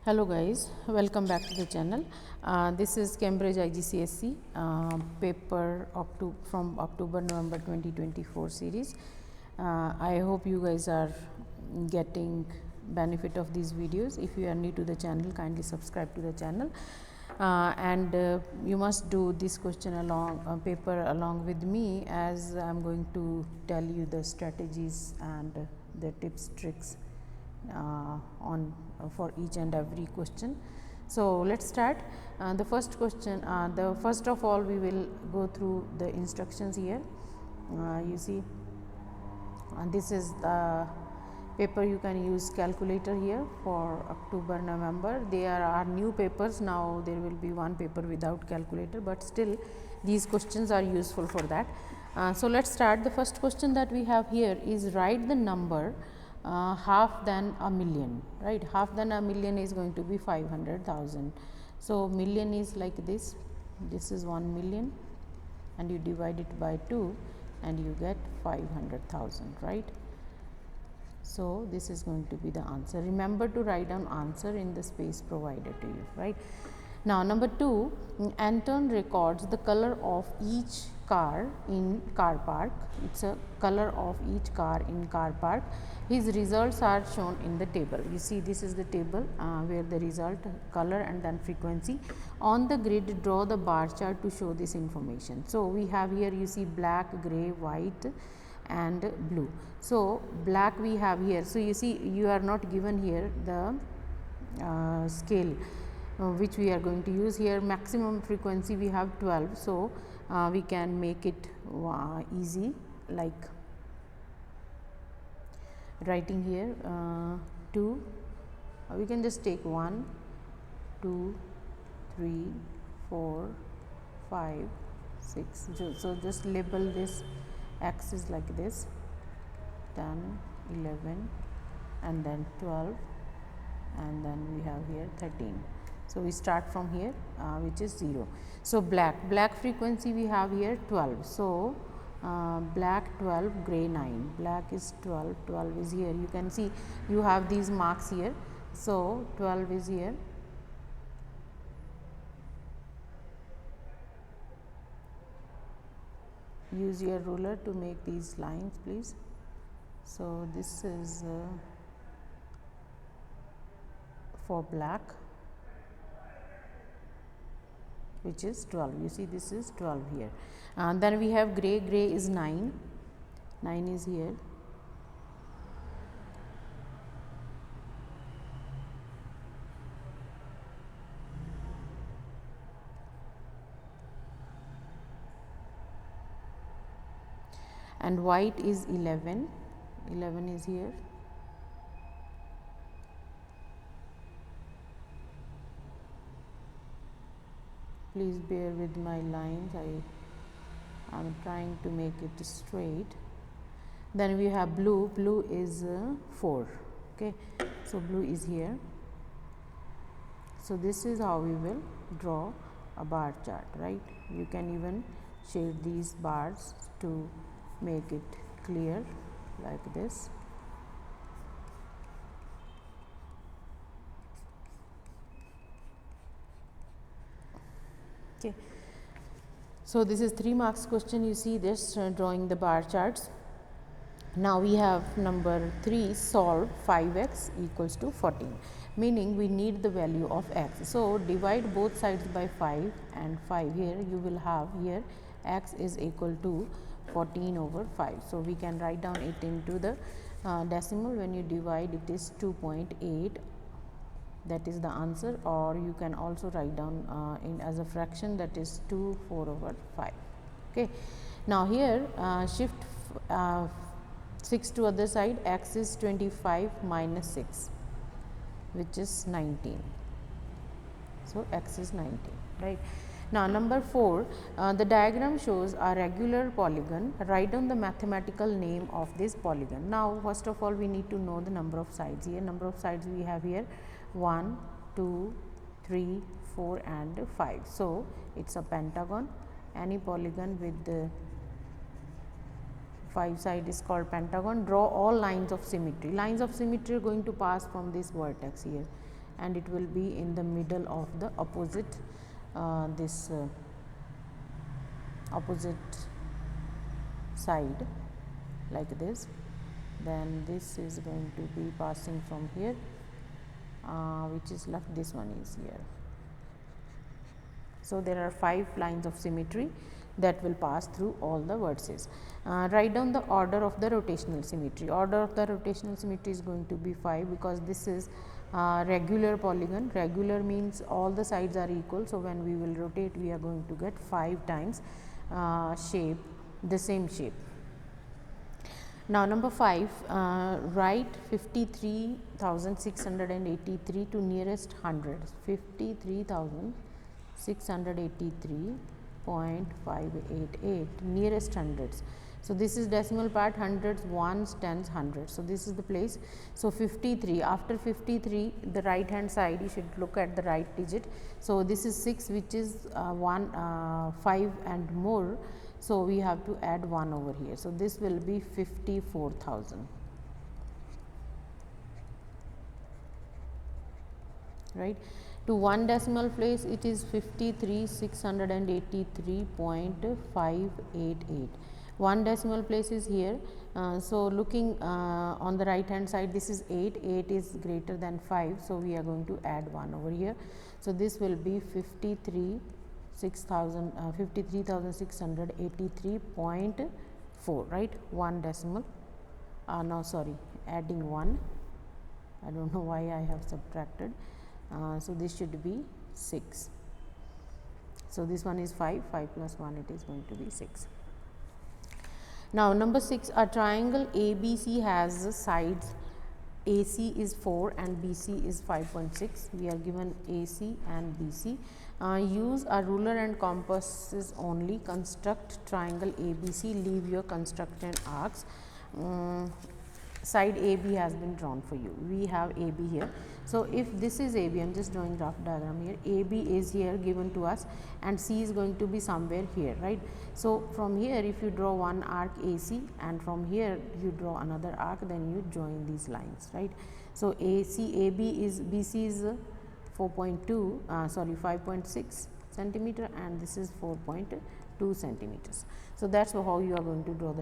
Hello guys, welcome back to the channel. This is Cambridge IGCSE paper from October-November 2024 series. I hope you guys are getting benefit of these videos. If you are new to the channel, kindly subscribe to the channel. You must do this question paper along with me, as I am going to tell you the strategies and the tips, tricks for each and every question. So let's start. The first question, first of all we will go through the instructions here. You see, this is the paper. You can use calculator here for October, November. There are new papers now. There will be one paper without calculator, but still these questions are useful for that. So let's start. The first question that we have here is write the number half than a million, right? Half than a million is going to be 500,000. So million is like this. This is 1 million, and you divide it by 2 and you get 500,000, right? So this is going to be the answer. Remember to write down answer in the space provided to you, right? Now number 2, Anton records the color of each car in car park. It's a color of each car in car park. His results are shown in the table. You see, this is the table where the result, color and then frequency. On the grid, draw the bar chart to show this information. So we have here, you see, black, gray, white and blue. So black we have here. So you see, you are not given here the scale which we are going to use here. Maximum frequency we have 12. So we can make it easy, like writing here 2. We can just take 1, 2, 3, 4, 5, 6. So just label this. X is like this, 10, 11 and then 12, and then we have here 13. So we start from here which is 0. So black frequency we have here 12. So black 12, gray 9. Black is 12, 12 is here. You can see you have these marks here. So 12 is here. Use your ruler to make these lines, please. So this is for black, which is 12. You see, this is 12 here. Then we have gray. Gray is 9. 9 is here. And white is 11. 11 is here. Please bear with my lines. I am trying to make it straight. Then we have blue. Blue is 4. Okay, so blue is here. So this is how we will draw a bar chart, right? You can even shade these bars to make it clear, like this. Okay, so this is 3 marks question. You see this, drawing the bar charts. Now we have number 3, solve 5x equals to 14, meaning we need the value of x. So divide both sides by 5 and 5. Here you will have here x is equal to 14 over 5. So we can write down it into the decimal. When you divide, it is 2.8. that is the answer, or you can also write down in as a fraction, that is 4 over 5. Okay, now here shift 6 to other side. X is 25 minus 6, which is 19. So x is 19, right? Now number 4, the diagram shows a regular polygon. Write down the mathematical name of this polygon. Now first of all, we need to know the number of sides. Here number of sides we have here 1, 2, 3, 4 and 5. So it's a pentagon. Any polygon with the 5 side is called pentagon. Draw all lines of symmetry. Lines of symmetry are going to pass from this vertex here. and it will be in the middle of the opposite opposite side like this. Then this is going to be passing from here, which is left, this one is here. So there are 5 lines of symmetry that will pass through all the vertices. Write down the order of the rotational symmetry. Order of the rotational symmetry is going to be 5, because this is regular polygon. Regular means all the sides are equal. So when we will rotate, we are going to get 5 times shape, the same shape. Now number 5, write 53,683 to nearest hundreds. 53,683.588 nearest hundreds. So this is decimal part, hundreds, ones, tens, hundreds. So this is the place. So 53, after 53, the right hand side, you should look at the right digit. So this is 6, which is 5 and more. So we have to add 1 over here. So this will be 54,000. Right. To one decimal place, it is 53,683.588. One decimal place is here. So looking on the right hand side, this is 8. 8 is greater than 5. So we are going to add 1 over here. So this will be 53,683.4, right? One decimal. No, sorry, adding 1. I don't know why I have subtracted. So this should be 6. So this one is 5. 5 plus 1, it is going to be 6. Now number 6, a triangle ABC has sides AC is 4 and BC is 5.6. We are given AC and BC. Use a ruler and compasses only. Construct triangle ABC. Leave your constructed arcs. Side AB has been drawn for you. We have AB here. So if this is AB, I am just drawing rough diagram here. AB is here given to us, and C is going to be somewhere here, right? So from here, if you draw one arc AC, and from here you draw another arc, then you join these lines, right? So AB is, BC is 5.6 centimeter, and this is 4.2 centimeters. So that's how you are going to draw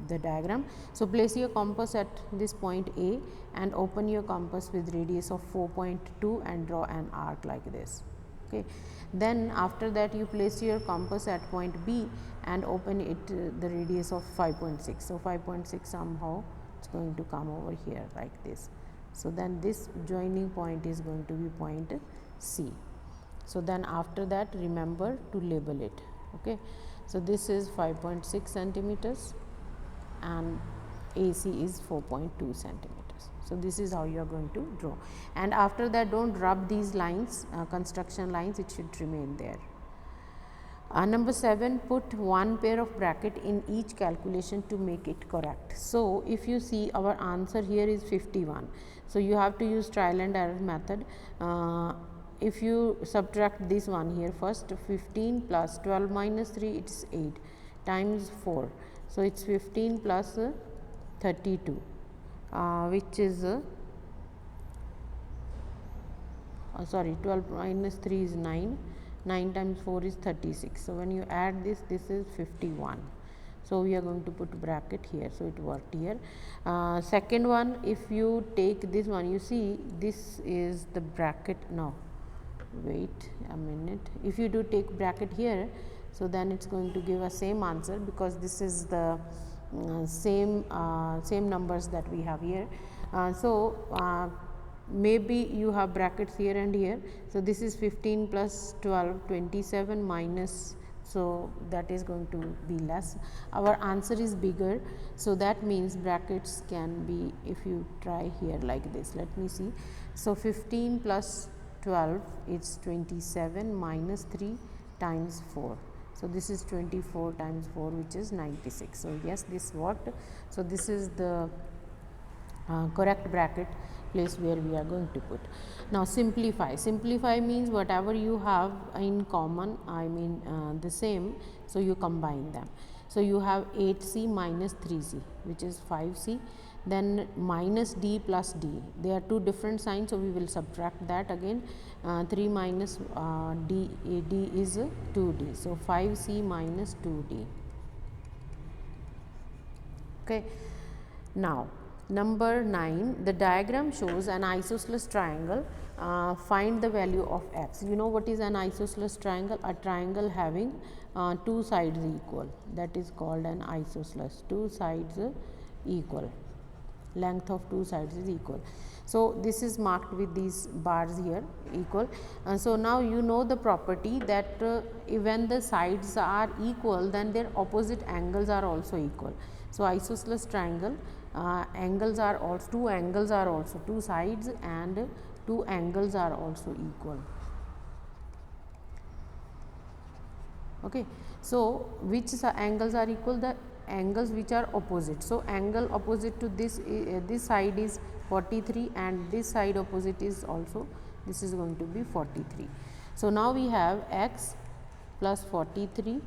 the diagram. So place your compass at this point A and open your compass with radius of 4.2 and draw an arc like this. Okay. Then after that, you place your compass at point B and open it the radius of 5.6. So 5.6 somehow it's going to come over here like this. So then this joining point is going to be point C. So then after that, remember to label it. Okay. So this is 5.6 centimeters and AC is 4.2 centimeters. So this is how you are going to draw. And after that, don't rub these lines, construction lines, it should remain there. Number 7, put one pair of bracket in each calculation to make it correct. So if you see, our answer here is 51. So you have to use trial and error method. If you subtract this one here first, 15 plus 12 minus 3, it's 8 times 4. So it's 15 plus 32, which is 12 minus 3 is 9. 9 times 4 is 36. So when you add this, this is 51. So we are going to put bracket here. So it worked here. Second one, if you take this one, you see this is the bracket. No, wait a minute. If you do take bracket here, so then it's going to give a same answer, because this is the same numbers that we have here. Maybe you have brackets here and here. So this is 15 plus 12, 27 minus, so that is going to be less. Our answer is bigger, so that means brackets can be, if you try here like this, let me see. So 15 plus 12 is 27 minus 3 times 4. So this is 24 times 4, which is 96. So yes, this worked. So this is the correct bracket place where we are going to put. Now simplify. Simplify means whatever you have in common, I mean the same, so you combine them. So you have 8c minus 3c, which is 5c. then minus d plus d. They are two different signs, so we will subtract that again. 3 minus d is 2d, so 5c minus 2d. Okay. Now number 9, the diagram shows an isosceles triangle. Find the value of x. You know what is an isosceles triangle? A triangle having two sides equal, that is called an isosceles. Two sides equal, length of two sides is equal. So this is marked with these bars here, equal. So now you know the property that when the sides are equal, then their opposite angles are also equal. So isosceles triangle, angles are also, two angles are also, two sides and two angles are also equal. Okay. So which angles are equal? The angles which are opposite. So angle opposite to this side is 43, and this side opposite is also, this is going to be 43. So now we have x plus 43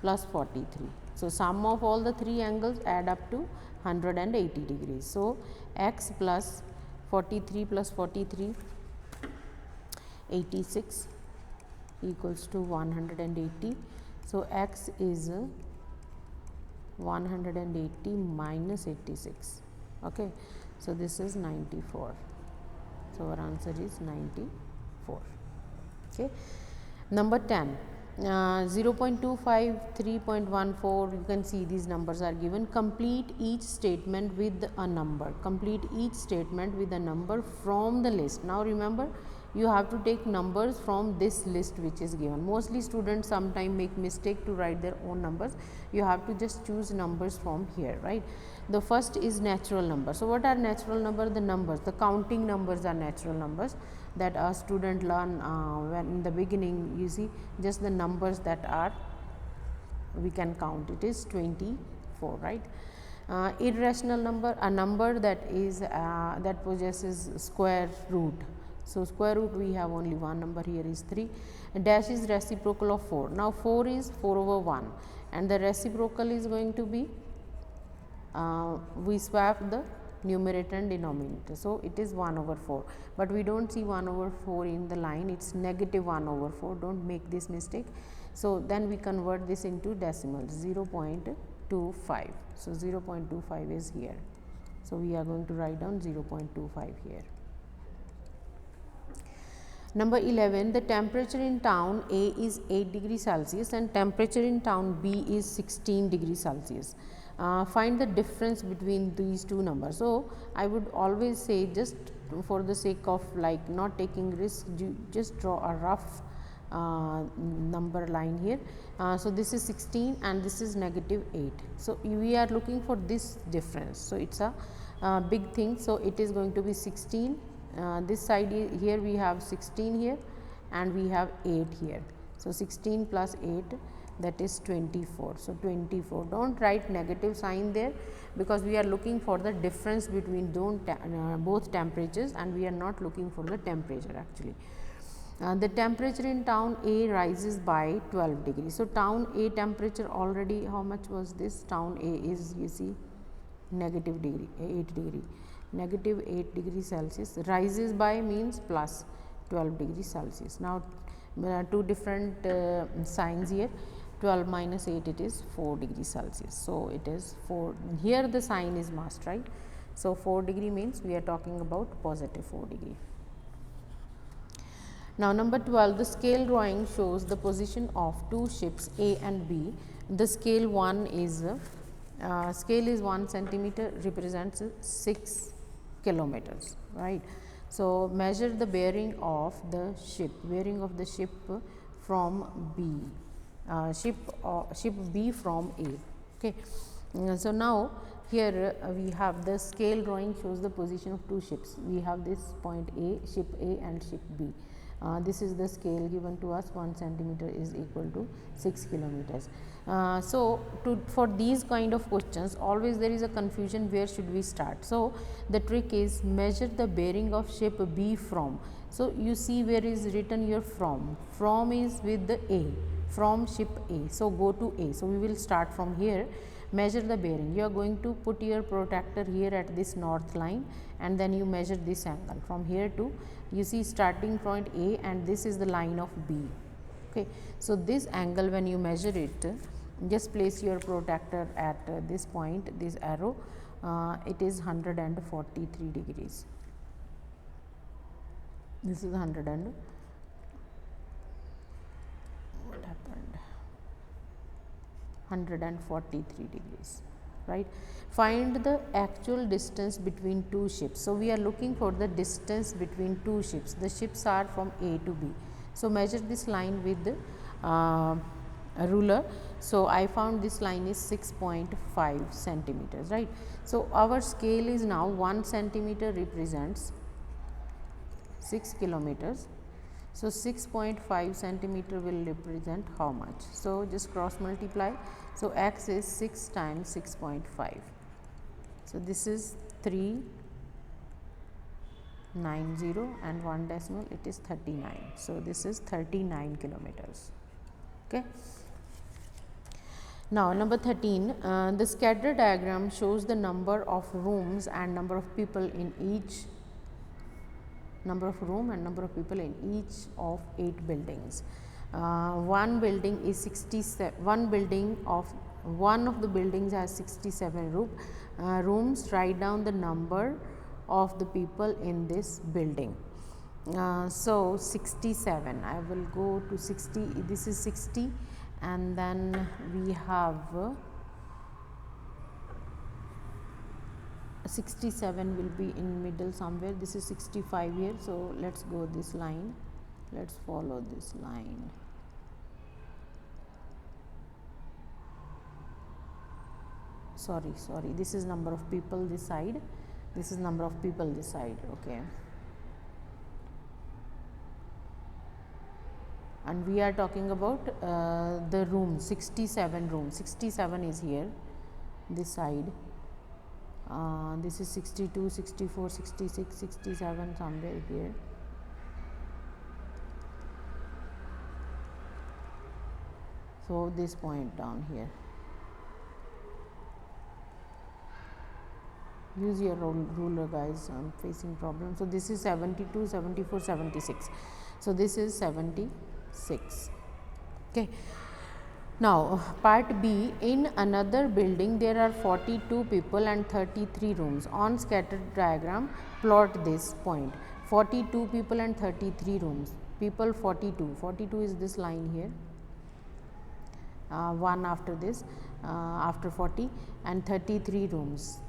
plus 43. So sum of all the three angles add up to 180 degrees. So x plus 43 plus 43, 86 equals to 180. So x is 180 minus 86. Okay. So this is 94. So our answer is 94. Okay. Number 10. 0.25, 3.14, you can see these numbers are given. Complete each statement with a number. Complete each statement with a number from the list. Now remember, you have to take numbers from this list which is given. Mostly students sometimes make mistake to write their own numbers. You have to just choose numbers from here, right? The first is natural number. So what are natural number? The numbers, the counting numbers are natural numbers that a student learn when in the beginning. You see just the numbers that are we can count, it is 24, right? Irrational number, a number that is that possesses square root. So square root, we have only one number here is 3. Dash is reciprocal of 4. Now 4 is 4 over 1 and the reciprocal is going to be we swap the numerator and denominator. So it is 1 over 4, but we don't see 1 over 4 in the line, it's negative 1 over 4, don't make this mistake. So then we convert this into decimals, 0.25. So 0.25 is here. So we are going to write down 0.25 here. Number 11, the temperature in town A is 8 degrees Celsius and temperature in town B is 16 degrees Celsius. Find the difference between these two numbers. So I would always say, just for the sake of like not taking risk, just draw a rough number line here. So this is 16 and this is negative 8. So we are looking for this difference. So it's a big thing. So it is going to be 16. This side here we have 16 here and we have 8 here. So 16 plus 8, that is 24. So 24, don't write negative sign there because we are looking for the difference between both temperatures and we are not looking for the temperature actually. The temperature in town A rises by 12 degrees. So town A temperature already, how much was this? Town A is, you see, negative 8 degree. Negative 8 degrees Celsius, rises by means plus 12 degrees Celsius. Now two different signs here, 12 minus 8, it is 4 degrees Celsius. So it is 4, here the sign is must, right? So 4 degree means we are talking about positive 4 degree. Now number 12, the scale drawing shows the position of two ships A and B. The scale 1 is scale is 1 centimeter, represents 6 kilometers, right? So measure the bearing of the ship from B, ship B from A. Okay. So now here we have the scale drawing shows the position of two ships. We have this point A, ship A and ship B. This is the scale given to us, 1 centimeter is equal to 6 kilometers. So for these kind of questions, always there is a confusion, where should we start? So the trick is measure the bearing of ship B from. So you see where is written your from is with the A, from ship A. So go to A. So we will start from here. Measure the bearing. You are going to put your protractor here at this north line, and then you measure this angle from here to, you see, starting point A, and this is the line of B. Okay. So, this angle when you measure it, just place your protractor at this point, this arrow, it is 143 degrees. This is 100 and what happened 143 degrees, right. Find the actual distance between two ships. So, we are looking for the distance between two ships. The ships are from A to B. So, measure this line with a ruler. So, I found this line is 6.5 centimeters, right. So, our scale is now 1 centimeter represents 6 kilometers. So, 6.5 centimeter will represent how much? So, just cross multiply. So, x is 6 times 6.5. So, this is 390 and 1 decimal, it is 39. So, this is 39 kilometers. Okay. Now, number 13, the scatter diagram shows the number of rooms and number of people in each people in each of 8 buildings. One building is 67. One of the buildings has 67 rooms. Write down the number of the people in this building. So, 67. I will go to 60. This is 60, and then we have 67 will be in middle somewhere. This is 65 here. So, let us go this line, let us follow this line. Sorry, this is number of people this side, this is number of people this side. Okay. And we are talking about the room, 67 rooms. 67 is here, this side. This is 62, 64, 66, 67 somewhere here. So, this point down here. Use your ruler, guys, I am facing problem. So, this is 72, 74, 76. So, this is 76. Okay. Now, part B, in another building there are 42 people and 33 rooms. On scattered diagram, plot this point. 42 people and 33 rooms. People 42. 42 is this line here. 1 after this, after 40, and 33 rooms.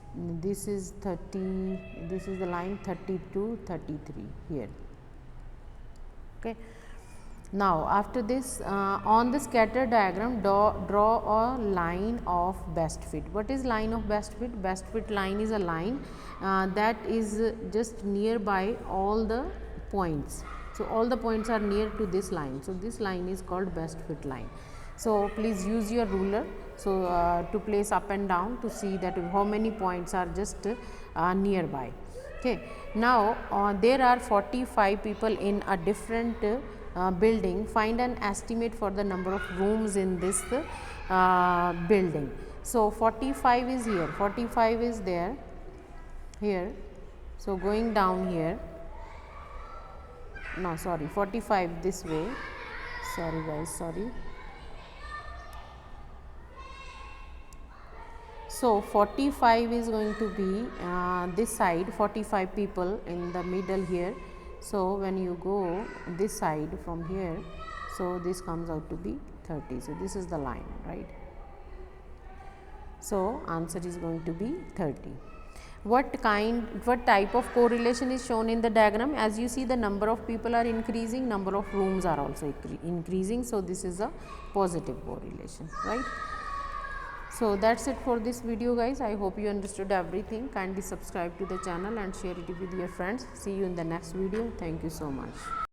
This is 30. This is the line 32, 33 here. Okay. Now, after this, on the scatter diagram, draw a line of best fit. What is line of best fit? Best fit line is a line that is just nearby all the points. So, all the points are near to this line. So, this line is called best fit line. So, please use your ruler. So, to place up and down to see that how many points are just nearby. Okay. Now, there are 45 people in a different building. Find an estimate for the number of rooms in this building. So, 45 is here, 45 is there here. So, going down here, no, sorry, 45 this way, sorry guys, sorry. So, 45 is going to be this side, 45 people in the middle here. So, when you go this side from here, so this comes out to be 30. So, this is the line, right. So, answer is going to be 30. What type of correlation is shown in the diagram? As you see, the number of people are increasing, number of rooms are also increasing. So, this is a positive correlation, right. So, that is it for this video, guys. I hope you understood everything. Kindly subscribe to the channel and share it with your friends. See you in the next video. Thank you so much.